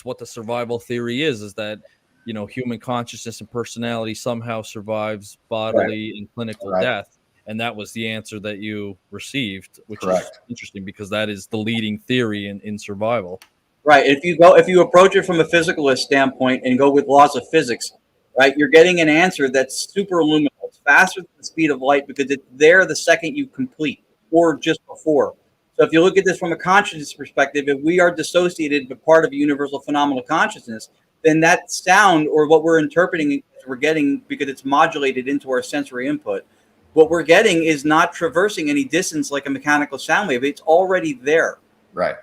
what the survival theory is that human consciousness and personality somehow survives bodily and clinical death. And that was the answer that you received, which is interesting because that is the leading theory in survival. Right. If you approach it from a physicalist standpoint and go with laws of physics, right, you're getting an answer that's super luminous. It's faster than the speed of light because it's there the second you complete or just before. So if you look at this from a consciousness perspective, if we are dissociated but part of a universal phenomenal consciousness, then that sound or what we're interpreting, we're getting because it's modulated into our sensory input. What we're getting is not traversing any distance like a mechanical sound wave. It's already there. Right.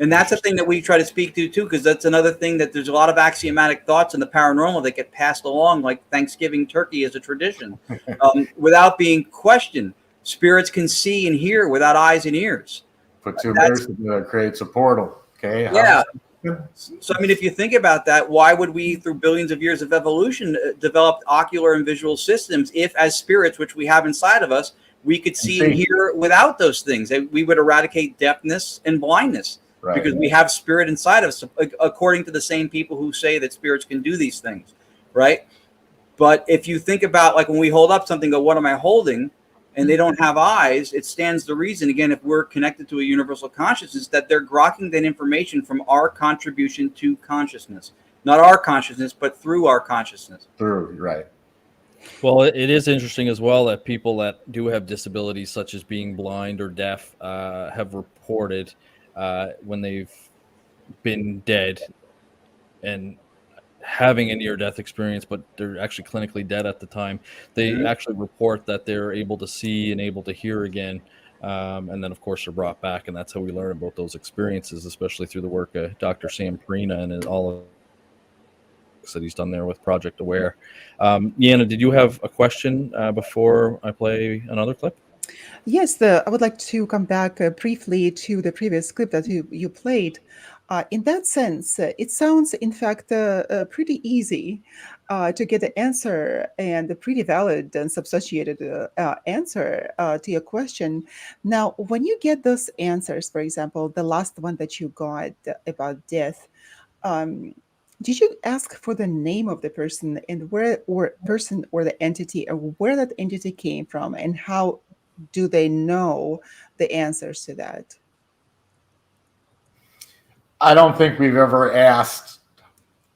And that's the thing that we try to speak to, too, because that's another thing that there's a lot of axiomatic thoughts in the paranormal that get passed along like Thanksgiving turkey as a tradition without being questioned. Spirits can see and hear without eyes and ears. Put two bears together, creates a portal. Okay. Yeah. So, I mean, if you think about that, why would we, through billions of years of evolution, develop ocular and visual systems if, as spirits, which we have inside of us, we could see and hear without those things? We would eradicate deafness and blindness because we have spirit inside of us, according to the same people who say that spirits can do these things, right? But if you think about, like, when we hold up something, go, what am I holding? And they don't have eyes, it stands to reason, again, if we're connected to a universal consciousness, that they're grokking that information from our contribution to consciousness. Not our consciousness, but through our consciousness. Through, right. Well, it is interesting as well that people that do have disabilities, such as being blind or deaf, have reported when they've been dead and having a near-death experience, but they're actually clinically dead at the time. They actually report that they're able to see and able to hear again. And then, of course, they're brought back, and that's how we learn about those experiences, especially through the work of Dr. Sam Perina and all of that he's done there with Project Aware. Yana, did you have a question before I play another clip? Yes, I would like to come back briefly to the previous clip that you played. In that sense, it sounds, in fact, pretty easy to get the answer and a pretty valid and substantiated answer to your question. Now, when you get those answers, for example, the last one that you got about death, did you ask for the name of the person and where or person or the entity or where that entity came from, and how do they know the answers to that? I don't think we've ever asked,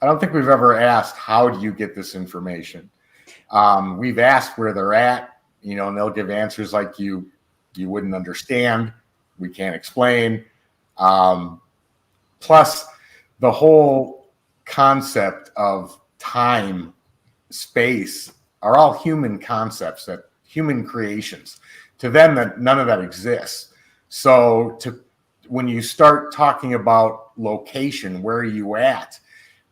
how do you get this information? We've asked where they're at, and they'll give answers like you wouldn't understand. We can't explain. Plus, the whole concept of time, space are all human concepts, that human creations. To them, that none of that exists. So when you start talking about location, where are you at?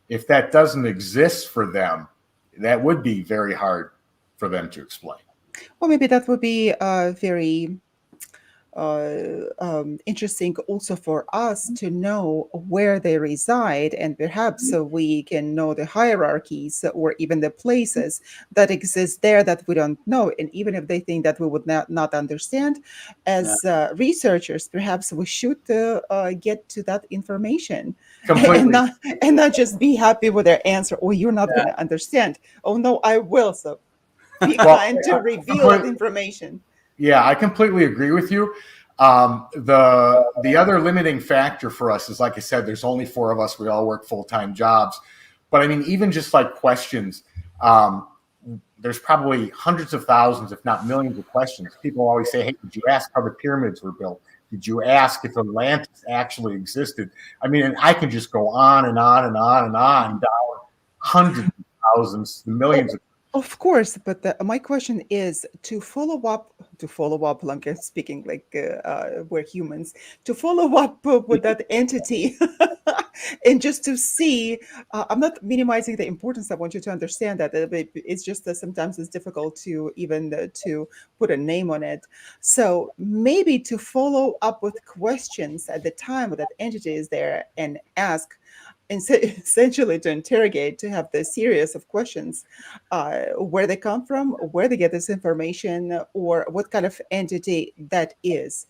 If that doesn't exist for them, that would be very hard for them to explain. Well, maybe that would be very interesting also for us to know where they reside, and perhaps we can know the hierarchies or even the places that exist there that we don't know. And even if they think that we would not understand, as researchers, perhaps we should get to that information and not just be happy with their answer. Oh, you're not going to understand. Oh, no, I will. So be kind to reveal that information. Yeah, I completely agree with you. The other limiting factor for us is, like I said, there's only 4 of us. We all work full-time jobs. But I mean, even just like questions, there's probably hundreds of thousands, if not millions of questions. People always say, hey, did you ask how the pyramids were built? Did you ask if Atlantis actually existed? I mean, and I can just go on and on and on and on down hundreds of thousands, millions of. Of course, but my question is to follow up. Like I'm speaking like we're humans. To follow up with that entity, and just to see. I'm not minimizing the importance. I want you to understand that it's just that sometimes it's difficult to even to put a name on it. So maybe to follow up with questions at the time that entity is there and ask. And essentially to interrogate, to have the series of questions, where they come from, where they get this information, or what kind of entity that is.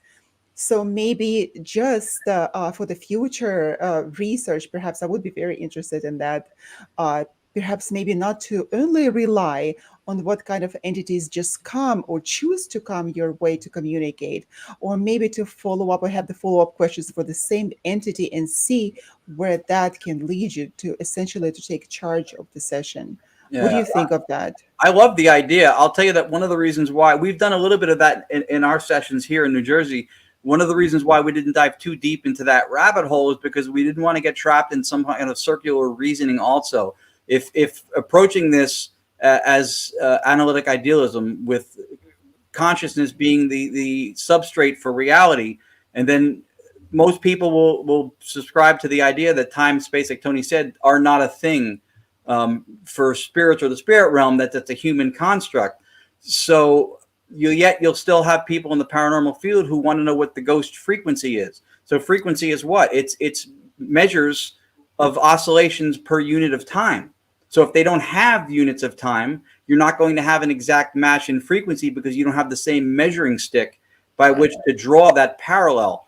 So maybe just for the future research, perhaps I would be very interested in that. Perhaps maybe not to only rely on what kind of entities just come or choose to come your way to communicate, or maybe to follow up or have the follow-up questions for the same entity and see where that can lead you to essentially to take charge of the session. Yeah. What do you think of that? I love the idea. I'll tell you that one of the reasons why we've done a little bit of that in our sessions here in New Jersey. One of the reasons why we didn't dive too deep into that rabbit hole is because we didn't want to get trapped in some kind of circular reasoning also. If approaching this as analytic idealism, with consciousness being the substrate for reality, and then most people will subscribe to the idea that time, space, like Tony said, are not a thing for spirits or the spirit realm, that's a human construct. So you'll still have people in the paranormal field who want to know what the ghost frequency is. So frequency is what? It's measures of oscillations per unit of time. So if they don't have units of time, you're not going to have an exact match in frequency because you don't have the same measuring stick by which to draw that parallel.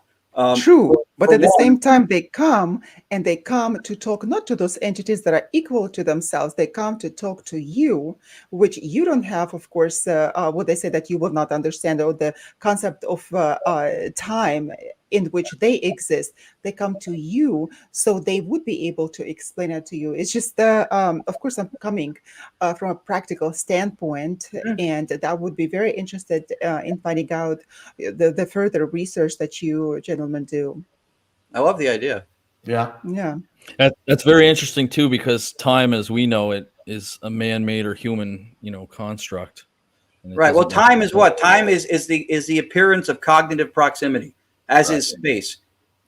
True, but at the same time, they come to talk not to those entities that are equal to themselves. They come to talk to you, which you don't have, of course, what they say that you will not understand, or the concept of time in which they exist. They come to you, so they would be able to explain it to you. It's just, of course, I'm coming from a practical standpoint, and that would be very interested in finding out the further research that you gentlemen do. I love the idea. Yeah. That's very interesting too, because time, as we know it, is a man-made or human, construct. Right. Well, time is what? Time is the appearance of cognitive proximity, as is space.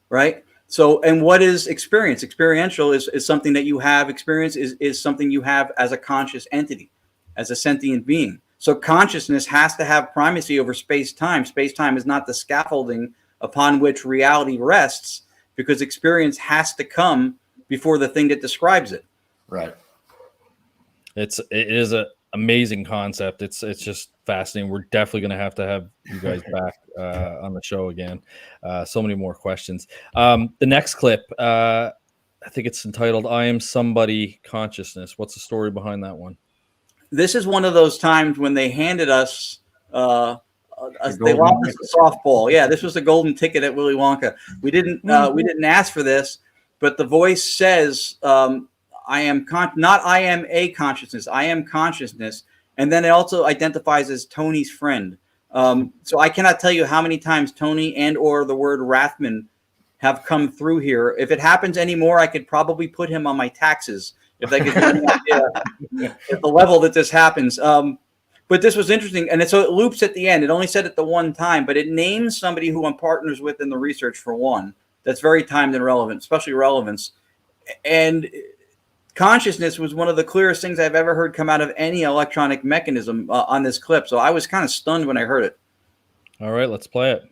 Right. So, and what is experience? Experiential is something that you have. Experience is something you have as a conscious entity, as a sentient being. So consciousness has to have primacy over space-time. Space-time is not the scaffolding upon which reality rests, because experience has to come before the thing that describes it. Right. It is an amazing concept. It's just fascinating. We're definitely going to have you guys back on the show again. So many more questions. The next clip, I think it's entitled "I Am Somebody Consciousness." What's the story behind that one? This is one of those times when they handed us they lost us a softball. Yeah, this was the golden ticket at Willy Wonka. We didn't ask for this, but the voice says, "I am I am a consciousness. I am consciousness," and then it also identifies as Tony's friend. So I cannot tell you how many times Tony and or the word Rathman have come through here. If it happens anymore, I could probably put him on my taxes. If they could get an idea at the level that this happens. But this was interesting. And so it loops at the end. It only said it the one time, but it names somebody who I'm partners with in the research for one. That's very timed and relevant, especially relevance. And consciousness was one of the clearest things I've ever heard come out of any electronic mechanism on this clip. So I was kind of stunned when I heard it. All right, let's play it.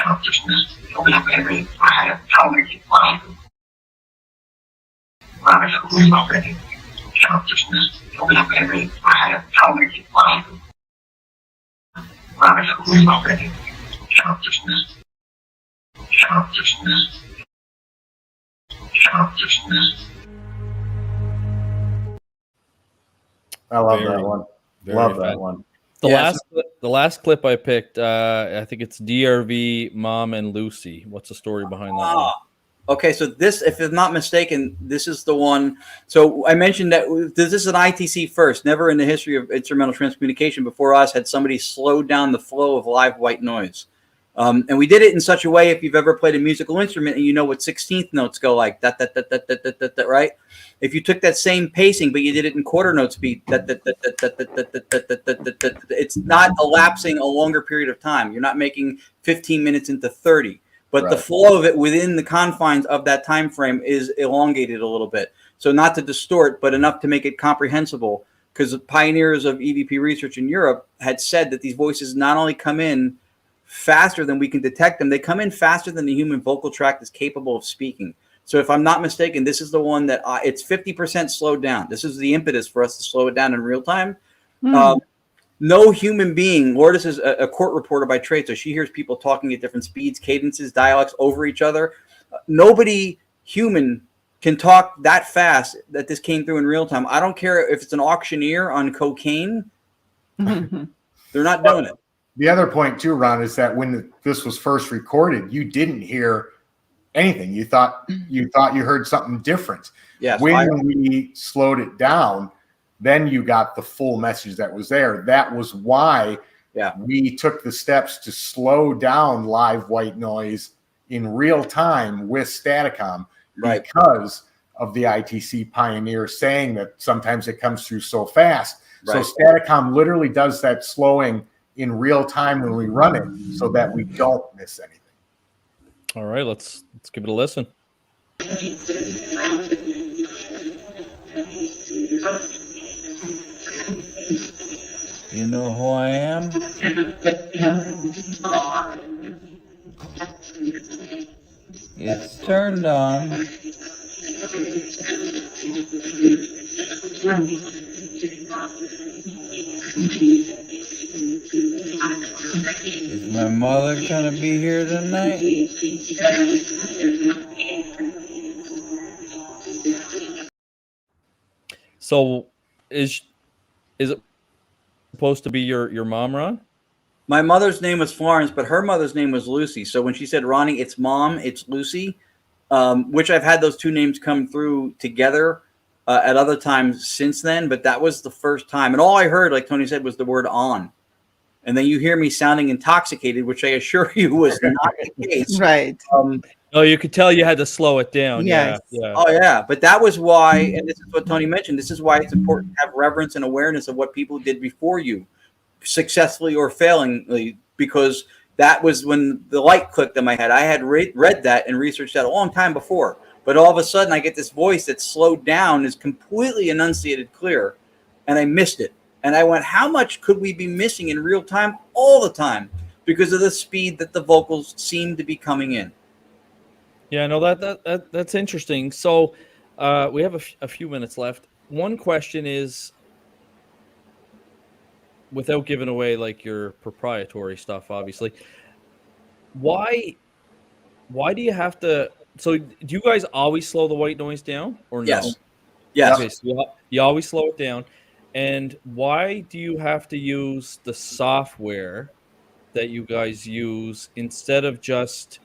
Consciousness will be very I have already life. Already. Consciousness will be very I have already life. Already. Consciousness. I love Very, that one. very Love that fun. one. The last clip I picked, I think it's DRV, Mom, and Lucy. What's the story behind that one? Okay, so this, if I'm not mistaken, this is the one. So I mentioned that this is an ITC first. Never in the history of instrumental transcommunication before us had somebody slowed down the flow of live white noise. And we did it in such a way, if you've ever played a musical instrument and you know what 16th notes go like, that, right? If you took that same pacing, but you did it in quarter note speed, it's not elapsing a longer period of time. You're not making 15 minutes into 30. But the flow of it within the confines of that time frame is elongated a little bit. So not to distort, but enough to make it comprehensible. Because the pioneers of EVP research in Europe had said that these voices not only come in faster than we can detect them, they come in faster than the human vocal tract is capable of speaking. So if I'm not mistaken, this is the one that it's 50% slowed down. This is the impetus for us to slow it down in real time. No human being, Lourdes is a court reporter by trade, so she hears people talking at different speeds, cadences, dialects over each other. Nobody human can talk that fast that this came through in real time. I don't care if it's an auctioneer on cocaine. They're not doing it. The other point too, Ron, is that when this was first recorded, you didn't hear anything. You thought you heard something different. Yes, when we slowed it down, then you got the full message that was there. That was why we took the steps to slow down live white noise in real time with Staticom, because of the ITC pioneer saying that sometimes it comes through so fast. So Staticom literally does that slowing in real time when we run it so that we don't miss anything. All right, let's give it a listen. You know who I am? It's turned on. Is my mother gonna be here tonight? So is it supposed to be your mom, Ron? My mother's name was Florence, but her mother's name was Lucy. So when she said Ronnie, it's mom, it's Lucy, which I've had those two names come through together at other times since then. But that was the first time. And all I heard, like Tony said, was the word on. And then you hear me sounding intoxicated, which I assure you was not the case. Right. No, you could tell you had to slow it down. Yes. Yeah. Oh, yeah. But that was why, and this is what Tony mentioned, this is why it's important to have reverence and awareness of what people did before you, successfully or failingly, because that was when the light clicked in my head. I had read that and researched that a long time before. But all of a sudden, I get this voice that's slowed down, is completely enunciated clear, and I missed it. And I went, how much could we be missing in real time all the time because of the speed that the vocals seem to be coming in? Yeah, no, that's interesting. So we have a few minutes left. One question is, without giving away like your proprietary stuff, obviously, why do you have to? So do you guys always slow the white noise down or no? Yes. Okay, so you always slow it down. And why do you have to use the software that you guys use instead of just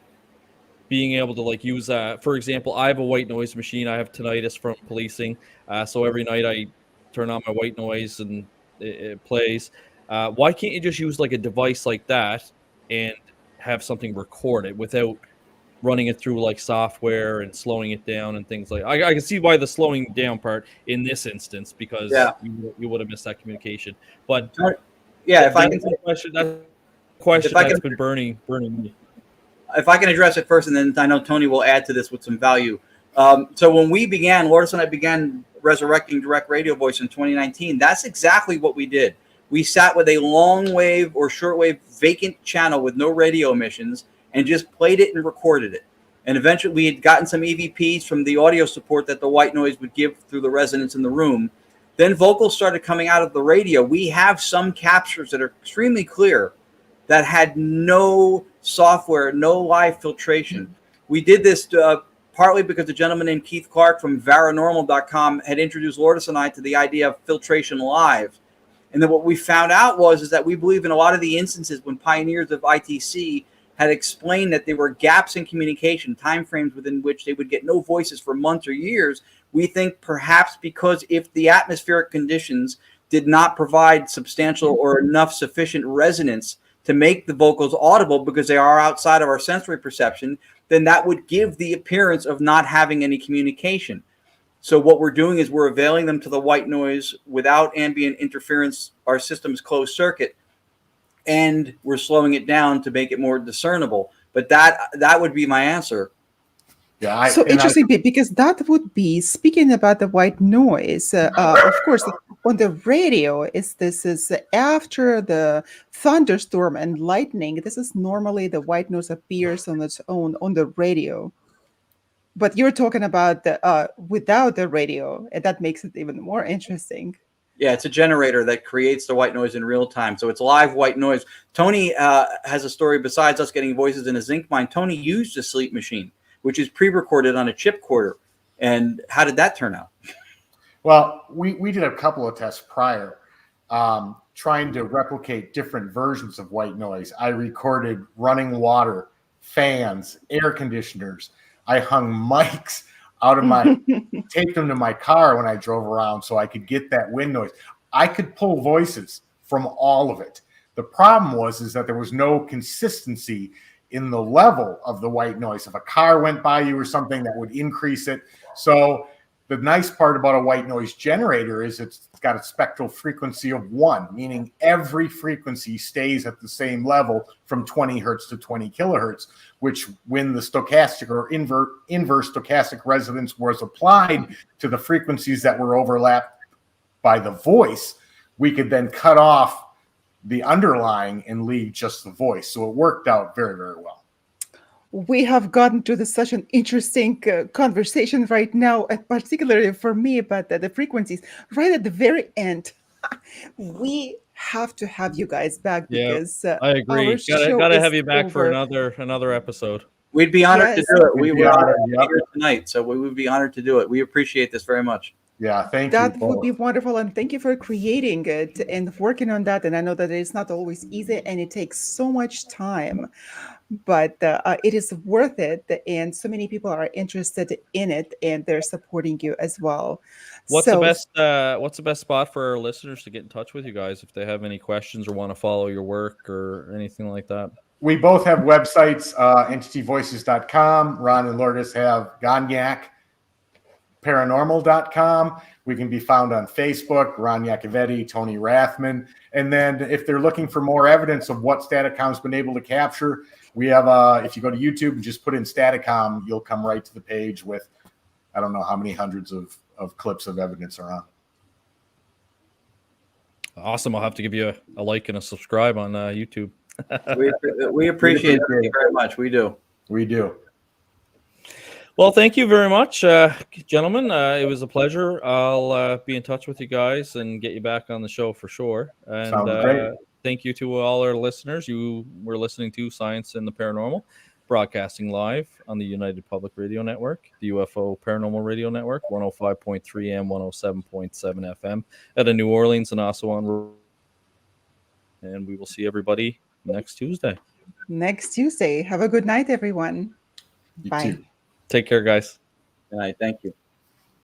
being able to like use for example, I have a white noise machine. I have tinnitus from policing. So every night I turn on my white noise and it plays. Why can't you just use like a device like that and have something recorded without running it through like software and slowing it down and things like I can see why the slowing down part in this instance, because you would have missed that communication. But if I can that's been burning me. If I can address it first, and then I know Tony will add to this with some value. So when we began, Lourdes and I began resurrecting direct radio voice in 2019, that's exactly what we did. We sat with a long wave or short wave vacant channel with no radio emissions and just played it and recorded it. And eventually we had gotten some EVPs from the audio support that the white noise would give through the resonance in the room. Then vocals started coming out of the radio. We have some captures that are extremely clear that had no software, no live filtration. We did this partly because a gentleman named Keith Clark from Varanormal.com had introduced Lourdes and I to the idea of filtration live. And then what we found out is that we believe in a lot of the instances when pioneers of ITC had explained that there were gaps in communication, timeframes within which they would get no voices for months or years. We think perhaps because if the atmospheric conditions did not provide substantial or enough sufficient resonance to make the vocals audible because they are outside of our sensory perception, then that would give the appearance of not having any communication. So what we're doing is we're availing them to the white noise without ambient interference. Our system's closed circuit, and we're slowing it down to make it more discernible. But that would be my answer. Yeah. So interesting, because that would be speaking about the white noise. Of course, on the radio, this is after the thunderstorm and lightning. This is normally the white noise appears on its own on the radio. But you're talking about the without the radio, and that makes it even more interesting. Yeah, it's a generator that creates the white noise in real time. So it's live white noise. Tony has a story besides us getting voices in a zinc mine. Tony used a sleep machine, which is pre-recorded on a chipcorder. And how did that turn out? Well, we did a couple of tests prior, trying to replicate different versions of white noise. I recorded running water, fans, air conditioners. I hung mics out of my, taped them to my car when I drove around so I could get that wind noise. I could pull voices from all of it. The problem is that there was no consistency in the level of the white noise. If a car went by you or something, that would increase it. So the nice part about a white noise generator is it's got a spectral frequency of 1, meaning every frequency stays at the same level from 20 hertz to 20 kilohertz, which when the stochastic or inverse stochastic resonance was applied to the frequencies that were overlapped by the voice, we could then cut off the underlying and leave just the voice. So it worked out very, very well. We have gotten to such an interesting conversation right now, particularly for me about the frequencies. Right at the very end, we have to have you guys back because I agree. Gotta have you back for another episode. We'd be honored to do it. We were honored to be here tonight, so we would be honored to do it. We appreciate this very much. Yeah, thank you. That would be wonderful, and thank you for creating it and working on that. And I know that it's not always easy, and it takes so much time, but it is worth it. And so many people are interested in it, and they're supporting you as well. What's the best spot for our listeners to get in touch with you guys if they have any questions or want to follow your work or anything like that? We both have websites, entityvoices.com. Ron and Lourdes have Gonyak. Paranormal.com. We can be found on Facebook, Ron Yacovetti, Tony Rathman. And then if they're looking for more evidence of what Staticom's been able to capture, we have, if you go to YouTube and just put in Staticom, you'll come right to the page with, I don't know how many hundreds of clips of evidence are on. Awesome. I'll have to give you a like and a subscribe on YouTube. We appreciate it very much. We do. We do. Well, thank you very much, gentlemen. It was a pleasure. I'll be in touch with you guys and get you back on the show for sure. And sounds great. Thank you to all our listeners. You were listening to Science and the Paranormal, broadcasting live on the United Public Radio Network, the UFO Paranormal Radio Network, 105.3 and 107.7 FM out of New Orleans and also on. And we will see everybody next Tuesday. Next Tuesday. Have a good night, everyone. You Bye. too. Take care, guys. Good night. Thank you.